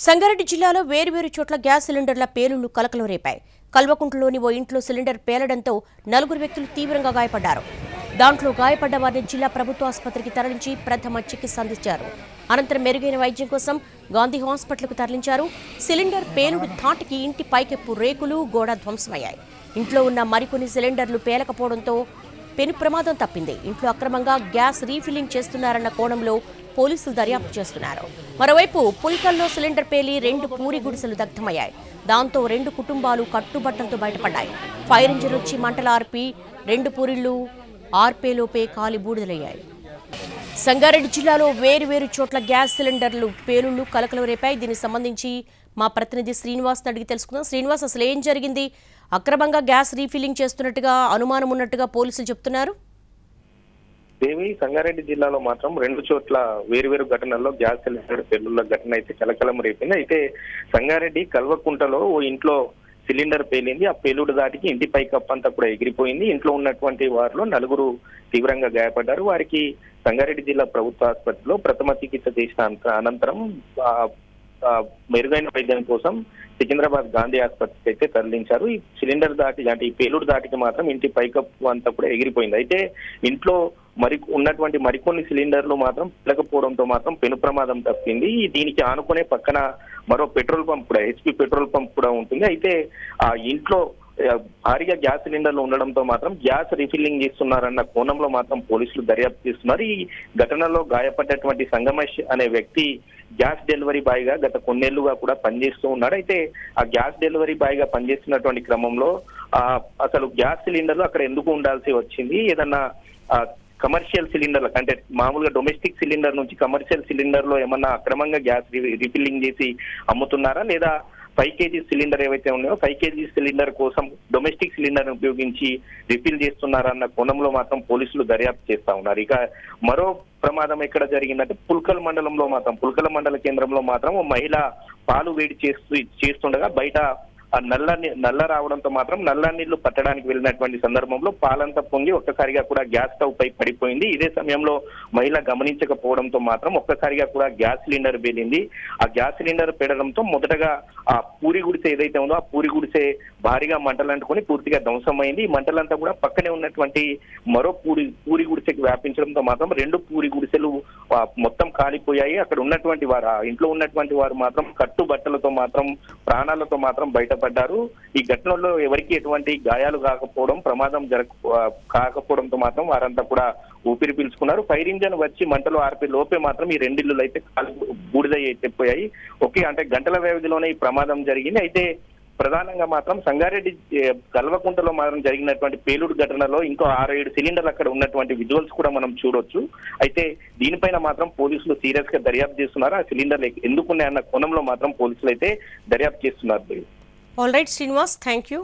సంగారెడ్డి జిల్లాలో వేర్వేరు చోట్ల గ్యాస్ సిలిండర్ల పేలుళ్లు కలకలం రేపాయి. కల్వకుంట్లలోని ఓ ఇంట్లో సిలిండర్ పేలడంతో 4 వ్యక్తులు తీవ్రంగా గాయపడ్డారు. దాంట్లో గాయపడ్డ వారిని జిల్లా ప్రభుత్వ ఆసుపత్రికి తరలించి ప్రథమ చికిత్స అందించారు. అనంతరం మెరుగైన వైద్యం కోసం గాంధీ హాస్పిటల్కు తరలించారు. సిలిండర్ పేలుడు ధాటికి ఇంటి పైకెప్పు రేకులు, గోడ ధ్వంసమయ్యాయి. ఇంట్లో ఉన్న మరికొన్ని సిలిండర్లు పేలకపోవడంతో పెను ప్రమాదం తప్పింది. ఇంట్లో అక్రమంగా గ్యాస్ రీఫిల్లింగ్ చేస్తున్నారన్న కోణంలో పోలీసులు దర్యాప్తు చేస్తున్నారు. మరోవైపు పుల్కల్లో సిలిండర్ పేలి 2 పూరి గుడిసెలు దగ్ధమయ్యాయి. దాంతో 2 కుటుంబాలు కట్టుబట్టలతో బయటపడ్డాయి. ఫైర్ ఇంజిన్ వచ్చి మంటలు ఆర్పి 2 పూరిళ్లు ఆర్పేలోపే కాలి బూడిదలయ్యాయి. సంగారెడ్డి జిల్లాలో వేరువేరు చోట్ల గ్యాస్ సిలిండర్లు పేలుళ్లు కలకలం రేపాయి. దీనికి సంబంధించి మా ప్రతినిధి శ్రీనివాస్ అడిగి తెలుసుకుందాం. శ్రీనివాస్, అసలు ఏం జరిగింది? అక్రమంగా గ్యాస్ రీఫిల్లింగ్ చేస్తున్నట్టుగా అనుమానం ఉన్నట్టుగా పోలీసులు చెప్తున్నారు. దేవి, సంగారెడ్డి జిల్లాలో మాత్రం 2 చోట్ల వేరువేరు ఘటనల్లో గ్యాస్ సిలిండర్ పేలుళ్ల ఘటన అయితే కలకలం రేపింది. అయితే సంగారెడ్డి కల్వకుంటలో ఓ ఇంట్లో సిలిండర్ పేలింది. ఆ పేలుడు దాటికి ఇంటి పైకప్పంతా కూడా ఎగిరిపోయింది. ఇంట్లో ఉన్నటువంటి వారిలో 4 తీవ్రంగా గాయపడ్డారు. వారికి సంగారెడ్డి జిల్లా ప్రభుత్వ ఆసుపత్రిలో ప్రథమ చికిత్స చేసిన అనంతరం మెరుగైన వైద్యం కోసం సికింద్రాబాద్ గాంధీ ఆసుపత్రికి అయితే తరలించారు. ఈ సిలిండర్ దాటి అంటే ఈ పేలుడు దాటికి మాత్రం ఇంటి పైకప్పు అంతా కూడా ఎగిరిపోయింది. అయితే ఇంట్లో ఉన్నటువంటి మరికొన్ని సిలిండర్లు మాత్రం పిలకపోవడంతో మాత్రం పెను ప్రమాదం తప్పింది. దీనికి ఆనుకునే పక్కన మరో పెట్రోల్ పంప్ కూడా, హెచ్పి పెట్రోల్ పంప్ కూడా ఉంటుంది. అయితే ఆ ఇంట్లో భారీగా గ్యాస్ సిలిండర్లు ఉండడంతో మాత్రం గ్యాస్ రీఫిల్లింగ్ చేస్తున్నారన్న కోణంలో మాత్రం పోలీసులు దర్యాప్తు చేస్తున్నారు. ఈ ఘటనలో గాయపడ్డటువంటి సంగమేష్ అనే వ్యక్తి గ్యాస్ డెలివరీ బాయ్ గా గత కొన్నేళ్లుగా కూడా పనిచేస్తూ ఉన్నాడు. అయితే ఆ గ్యాస్ డెలివరీ బాయ్ గా పనిచేస్తున్నటువంటి క్రమంలో అసలు గ్యాస్ సిలిండర్లు అక్కడ ఎందుకు ఉండాల్సి వచ్చింది, ఏదన్నా కమర్షియల్ సిలిండర్ల అంటే మామూలుగా డొమెస్టిక్ సిలిండర్ నుంచి కమర్షియల్ సిలిండర్ లో ఏమన్నా అక్రమంగా గ్యాస్ రీఫిల్లింగ్ చేసి అమ్ముతున్నారా, లేదా 5 kg సిలిండర్ ఏవైతే ఉన్నాయో 5 kg సిలిండర్ కోసం డొమెస్టిక్ సిలిండర్ ఉపయోగించి రిఫిల్ చేస్తున్నారన్న కోణంలో మాత్రం పోలీసులు దర్యాప్తు చేస్తా ఉన్నారు. ఇక మరో ప్రమాదం ఎక్కడ జరిగిందంటే పుల్కల్ మండల కేంద్రంలో మాత్రం ఓ మహిళ పాలు వేడి చేస్తుండగా బయట నల్ల రావడంతో మాత్రం నల్ల నీళ్లు పట్టడానికి వెళ్ళినటువంటి సందర్భంలో పాలంతా పొంగి ఒక్కసారిగా కూడా గ్యాస్ స్టవ్ పై పడిపోయింది. ఇదే సమయంలో మహిళ గమనించకపోవడంతో మాత్రం ఒక్కసారిగా కూడా గ్యాస్ సిలిండర్ పేలింది. ఆ గ్యాస్ సిలిండర్ పేలడంతో మొదటగా ఆ పూరి గుడిసె ఏదైతే ఉందో ఆ పూరి గుడిసె భారీగా మంటలు అంటుకొని పూర్తిగా ధ్వంసమైంది. ఈ మంటలంతా కూడా పక్కనే ఉన్నటువంటి మరో పూరి గుడిసెకి వ్యాపించడంతో మాత్రం 2 పూరి గుడిసెలు మొత్తం కాలిపోయాయి. అక్కడ ఉన్నటువంటి వారు, ఇంట్లో ఉన్నటువంటి వారు మాత్రం కట్టుబట్టలతో మాత్రం ప్రాణాలతో మాత్రం బయటపడ్డారు. ఈ ఘటనలో ఎవరికి ఎటువంటి గాయాలు కాకపోవడం, ప్రమాదం కాకపోవడంతో మాత్రం వారంతా కూడా ఊపిరి పీల్చుకున్నారు. ఫైర్ ఇంజన్ వచ్చి మంటలు ఆర్పే లోపే మాత్రం ఈ 2 ఇళ్లు అయితే బూడిదై చెప్పాయి. ఓకే, అంటే గంటల వ్యవధిలోనే ఈ ప్రమాదం జరిగింది. అయితే ప్రధానంగా మాత్రం సంగారెడ్డి కల్వకుంటలో మాత్రం జరిగినటువంటి పేలుడు ఘటనలో ఇంకో 6-7 సిలిండర్లు అక్కడ ఉన్నటువంటి విజువల్స్ కూడా మనం చూడొచ్చు. అయితే దీనిపైన మాత్రం పోలీసులు సీరియస్ గా దర్యాప్తు చేస్తున్నారు. ఆ సిలిండర్లు ఎందుకున్నాయన్న కోణంలో మాత్రం పోలీసులు అయితే దర్యాప్తు చేస్తున్నారు. All right Srinivas, thank you.